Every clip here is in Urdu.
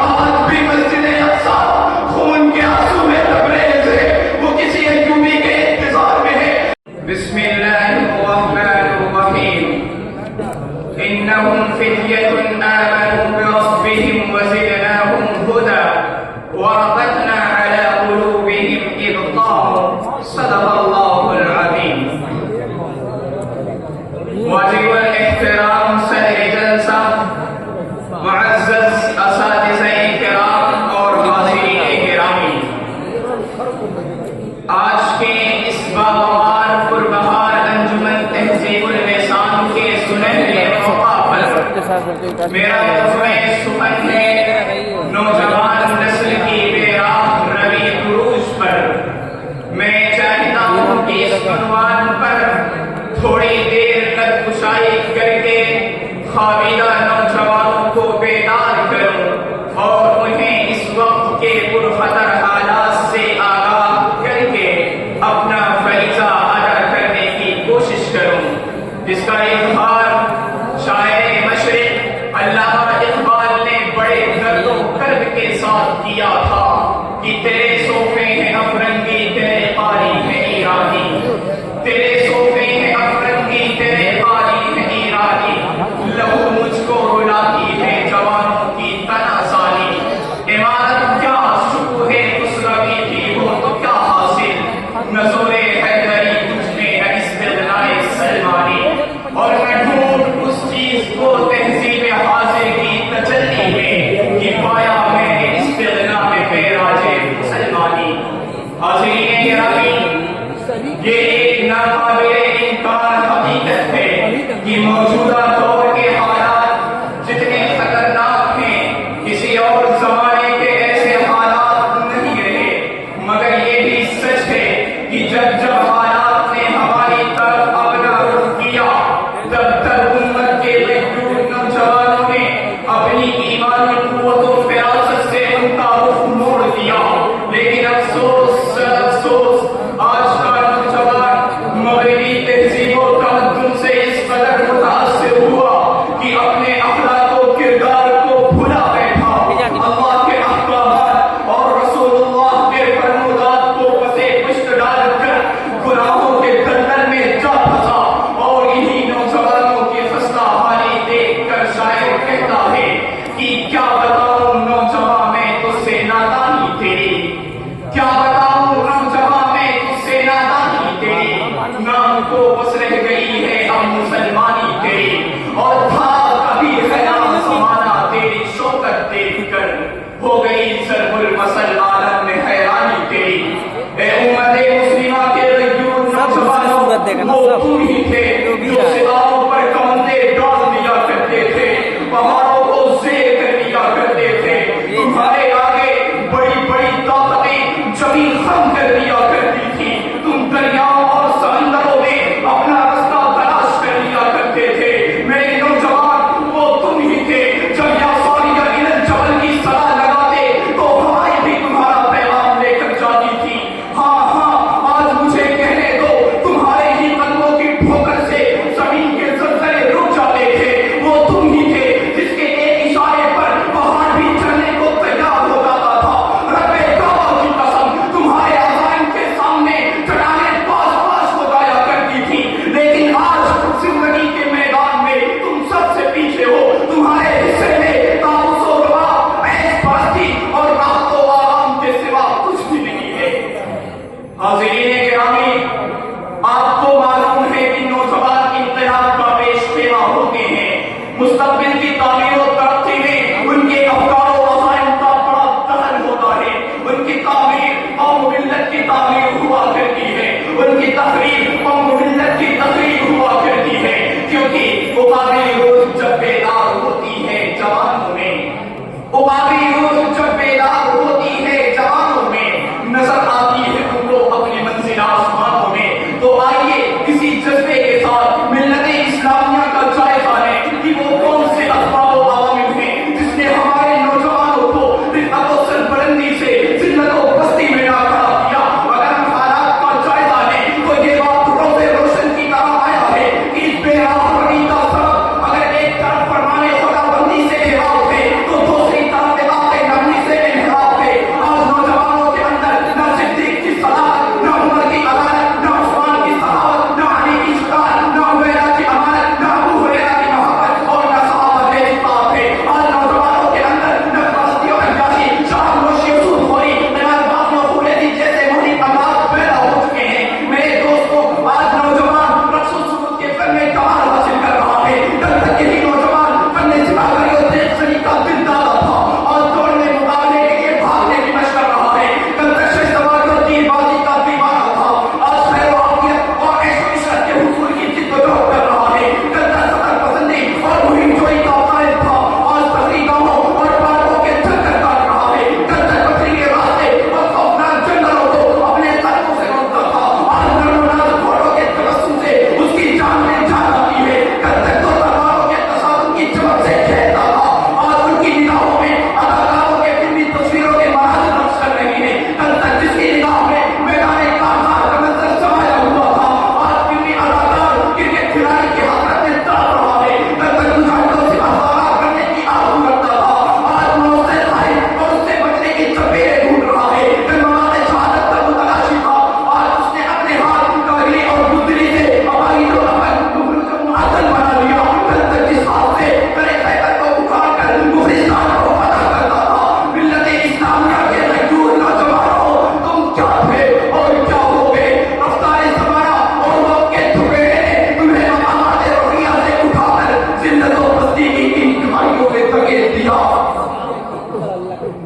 آج بھی مسجد اقصی خون کے آنسو میں لبریز ہے، وہ کسی ایوبی کے انتظار میں ہے۔ بسم اللہ الرحمن الرحیم، انہم فتیۃ آمنوا بربہم وزدناہم ہدی وربطنا علی قلوبہم اذ قاموا، صدق اللہ العظیم۔ واجب الاحترام صدر جلسہ، معزز اساتذہ کرام اور حاضرین گرامی، آج کے اس باوقار پربہار انجمن تہذیب اللسان کے سنہرے موقع پر میرا موضوع سخن ہے نوجوان نسل کی بے راہ روی عروج پر۔ میں چاہتا ہوں کہ اس عنوان پر تھوڑی دیر تک کشائی کر کے خوابیدہ نوجوانوں کو بیدار کروں اور انہیں اس وقت کے پرخطر حالات سے آگاہ کر کے اپنا فریضہ ادا کرنے کی کوشش کروں، جس کا اظہار شاعر مشرق علامہ اقبال نے بڑے درد و کرب کے ساتھ کیا تھا کہ تیرے صوفے ہیں افرنگی، تیرے قاری ہیں ایرانی، تیرے صوفے ہیں افرنگی، تیرے قاری ہیں ایرانی، لہو مجھ کو رلاتی ہے جوانوں کی تنا سالی، عمارت کیا شکوہ خسروی کی ہو تو کیا حاصل، نزول حیدری تجھ میں ہے استغناء سلمانی، اور میں ڈھونڈ اس چیز کو تہذیب حاضر کی تجلی میں کہ پایا میں نے استغناء میں معراج مسلمانی۔ حاضرین گرامی، یہ ایک ناقابل انکار حقیقت ہے کہ موجودہ دور کے حالات جتنے خطرناک ہیں کسی اور زمانے کے ایسے حالات نہیں رہے، مگر یہ بھی سچ ہے کہ جب حالات نے ہماری طرف اپنا رخ کیا تب امت کے غیور نوجوانوں نے اپنی ایمانی قوت و فراست سے ان کا رخ موڑ دیا، لیکن افسوس افسوس آج کا نوجوان مغربی تہذیب و تمدن سے اس قدر متاثر ہوا کہ اپنے اخلاق و کردار کو بھلا بیٹھا، اللہ کے احکامات اور رسول اللہ کے فرمودات کو پسے پشت ڈال کر گناہوں کے دلدل میں جا پھنسا، اور انہی نوجوانوں کی خستہ حالی دیکھ کر شاعر کہتا ہے کہ کیا بتاؤں نوجوان میں تجھ سے نادانی تیری، کیا بتاؤں نوجوان میں تجھ سے نادانی تیری، نام کو بس رہ گئی ہے اب مسلمانی تیری، اور تھا کبھی خیال زمانہ تیری شوکت دیکھ کر ہو گئی ضرب المثل عالم میں حیرانی تیری۔ اے امت مسلمہ کے غیور نوجوانوں، وہ تم ہی تھے جو سلاؤں پر کمندے ڈال دیا کرتے تھے، پہاڑوں کو زیر کر دیا کرتے تھے، تمہارے آگے بڑی بڑی طاقتیں زمین خم کر دیا کرتی تھی، تم دریاؤں اور سمندروں میں اپنا رستہ تلاش کر لیا کرتے تھے۔ میرے نوجوان، وہ تم ہی تھے جب یا سوریہ الل جبل کی صدا لگاتے تو ہوائیں بھی تمہارا پیغام لے کر جاتی تھی۔ ہاں ہاں، آج مجھے کہنے دو، تمہارے ہی قدموں کی ٹھوکر سے زمین کے زلزلے رک جاتے تھے، وہ تم ہی تھے جس کے ایک اشارے پر پہاڑ بھی چلنے کو تیار ہو جاتا تھا۔ رب کعبہ کی قسم، تمہارے عزائم کے سامنے چٹانیں پاش پاش ہو جایا کرتی تھی، لیکن آج زندگی کے میدان میں تم سب سے پیچھے ہو، تمہارے حصے میں طاؤس و وبا، عیش پرستی اور راحت و آرام کے سوا کچھ بھی نہیں ہے۔ حاضرین گرامی، آپ کو معلوم ہے کہ نوجوان انقلاب کا پیش خیمہ ہوتے ہیں، مستقبل کی تعمیر و ترقی میں ان کے افکار و عزائم کا بڑا دخل ہوتا ہے، ان کی تعمیر قوم و ملت کی تعمیر ہوا کرتی ہے، ان کی تحریر قوم و ملت کی تحریر ہوا کرتی ہے، کیونکہ عقابی روح جب بیدار ہوتی ہے جوانوں میں، عقابی روح جب بیدار ہوتی ہے جوانوں میں، نظر آتی ہے ان کو اپنی منزل آسمانوں میں۔ تو آئیے کسی جذبے کے ساتھ ملت اسلامیہ کا جائزہ لیں کہ وہ کون سے اسباب و عوامل ہیں جس نے ہمارے نوجوانوں کو رفعت و سربلندی سے ذلت و پستی میں نہ کھڑا کیا۔ اگر ہم حالات کا جائزہ لیں تو یہ بات روز روشن کی طرح آیا ہے کہ اس بے راہ روی کا سبب اگر ایک طرف فرمانے خدا بندی سے جواب ہے تو دوسری طرف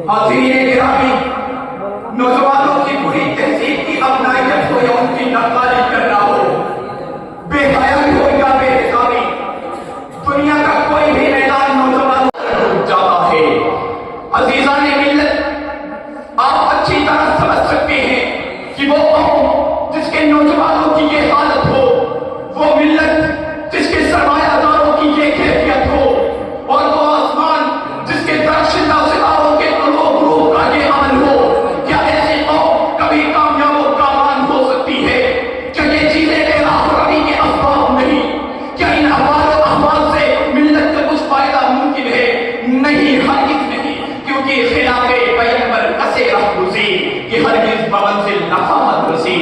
حاضرین گرامی، نوجوانوں کی پوری تہذیب کی ابنائیت ہو یا ان کی نقالی کرنا ہو، بے حیائی ہو یا بے حسابی، دنیا کا کوئی بھی میدان نوجوانوں کو جاتا ہے۔ عزیزان ملت، آپ اچھی طرح سمجھ سکتے ہیں کہ وہ قوم جس کے نوجوانوں کی یہ حالت ہو، وہ ملت جس کے سرمایہ داروں کی یہ کیفیت ہو، اور وہ آسمان جس کے درخشندہ ستاروں کے طلوع غروب کا یہ عمل ہو، کیا ایسی قوم کبھی کامیاب و کامان ہو سکتی ہے؟ کیا یہ چیزیں بے راہ روی کے اسباب نہیں؟ کیا ان احوال و احوال سے ملت کا کچھ فائدہ ممکن ہے؟ نہیں، ہرگز نہیں، کیونکہ خلاف پیغمبر کسے رہ گزی، یہ ہرگز بمنزل نفامت رسی۔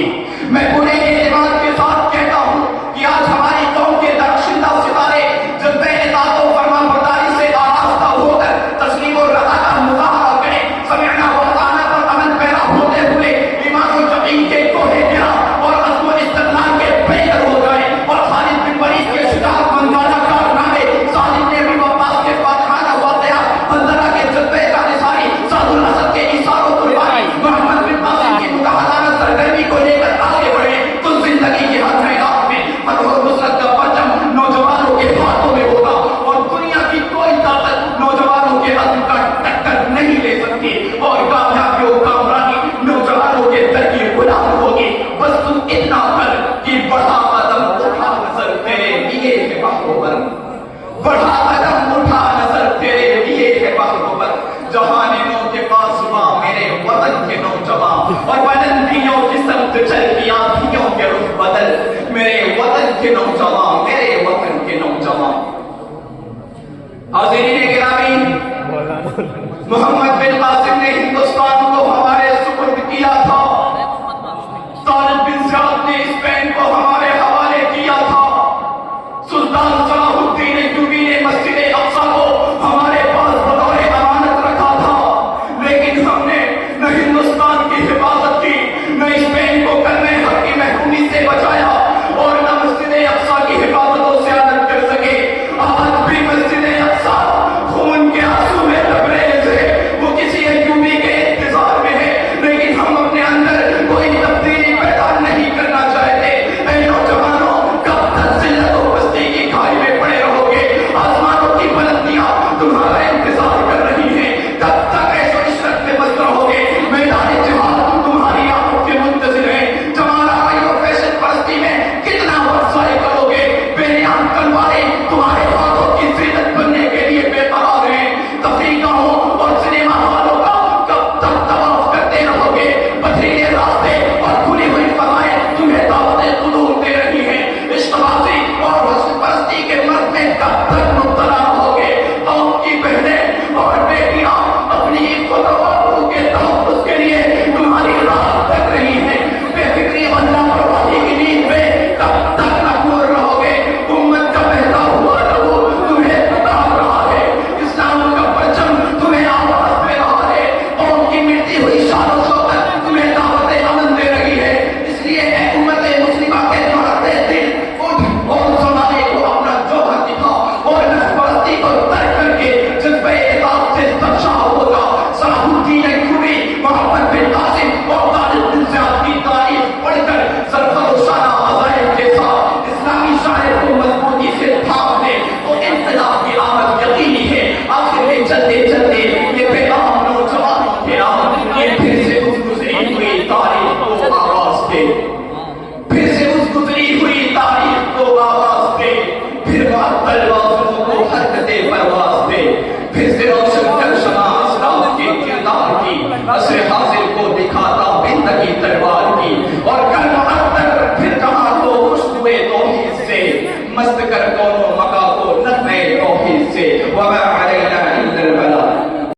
میں پورے اعتماد کے ساتھ کہتا ہوں کہ آج ہماری قوم کے درخشندہ ستارے جب میں اطاعت و فرما برداری سے آراستہ ہو کر تسلیم و رضا کا مظاہرہ کریں، سمعنا و اطعنا پر عمل پیرا ہوتے ہوئے ایمان و یقین کے کوہ گرا اور عزم و استدلال کے پیکر ہو جائیں، اور خالد بن ولید کے شجاعت مندانہ کارنامے، سالم نے ابن وقاص کے فاتحانہ واقعات، حنظلہ کے جذبے کا نثاری، سعد الاسد کے ایثار و قربانی، محمد بن قاسم کی مجاہدانہ سرگرمی کو لے کر آگے بڑھے تو زندگی کے ہر میدان میں فتح و نصرت کا پرچم نوجوانوں کے ہاتھوں میں ہوگا، اور دنیا کی کوئی طاقت نوجوانوں کے عزم کا ٹکر نہیں لے سکتی، اور کامیابی و کامرانی نوجوانوں کے در کی غلام ہوگی۔ بس تم اتنا کر کہ بڑھا قدم اٹھا نظر تیرے لیے ہے بہروں پر، بڑھا قدم اٹھا نظر تیرے لیے ہے بہروں پر، جہاں نو کے پاس ماں میرے وطن کے نوجوان، اور بلندیوں کی سمت چل کی آندھیوں کے رخ بدل، میرے وطن کے نوجوان، میرے وطن کے نوجوان۔ حاضرین گرامی، محمد بن قاسم نے ہندوستان کو ہمارے سپرد کیا تھا، طارق بن زیاد نے اسپین کو ہمارے حوالے کیا تھا، سلطان صلاح الدین ایوبی نے مسجد اقصی کو ہمارے پاس بطور امانت رکھا تھا، لیکن ہم نے نہ ہندوستان کی حفاظت کی، نہ اسپین کو کلمہ حق کی محرومی سے بچایا، اور نہ مسجد اقصی کی حفاظت و سیادت کر سکے۔ آج بھی مسجد اقصی خون کے آنسو میں لبریز ہے، وہ کسی ایوبی کے انتظار میں ہے، لیکن ہم اپنے اندر کوئی تبدیلی پیدا نہیں کرنا چاہتے۔ اے نوجوانوں، کب تک ذلت و پستی کی کھائی میں پڑے رہو گے؟ آسمانوں کی بلندیاں تمہارا انتظار کر رہی ہیں، کب تک عیش و عشرت میں مست رہو گے؟ میدان جہاد تمہاری آنکھوں کے منتظر ہیں، جمال آرائی و فیشن پرستی میں کتنا وقت ضائع کرو گے؟ بے نیام تلواریں تمہارے ہاتھوں کی زینت بننے کے لیے بے قرار ہیں، تفریح گاہوں اور سنیما ہالوں کا کب تک طواف کرتے رہو گے؟ پتھریلے راستے اور کھلی ہوئی فضائیں تمہیں دعوت قدوم دے رہی ہیں، عشق بازی اور حسن پرستی کے مرض میں کب تک مبتلا رہو گے؟ قوم کی بہنیں اور بیٹیاں اپنی خود و آبرو کے تحفظ کے لیے تمہاری راہ تک رہی ہیں، بے فکری اور لاپرواہی کی نیند میں کب تک ناکور رہو گے؟ امت کا بہتا ہوا لہو تمہیں پکار رہا ہے، اسلام کا پرچم تمہیں آواز دے رہا ہے، قوم کی مٹتی ہوئی شان و شوکت تمہیں دعوت امن دے رہی ہے۔ اس لیے اے امت مسلمہ کے دھڑکتے دل، اٹھ اور زمانے کو اپنا جوہر دکھا، اور نفس پرستی کو ترک کر کے جذبہ اطاعت سے سرشار ہو جا۔ صلاح الدین ایوبی، محمد بن قاسم اور طارق بن زیاد کی تاریخ پڑھ کر سرخط و شانہ عزائم کے ساتھ اسلامی شاعر کو مضبوطی سے تھام دے تو انقلاب کی آمد یقینی ہے۔ آخر میں چلتے چلتے یہ پیغام نوجوانوں کے نام، یہ پھر سے اس گزری ہوئی تاریخ کو آواز دے، پھر سے اس گزری ہوئی تاریخ کو آواز دے، پھر معطل آنسوؤں کو حرکت پرواز دے، پھر سے روشن کر شمع اسلام کے کردار کی، عصر حاضر کو دکھاتا زندگی تلوار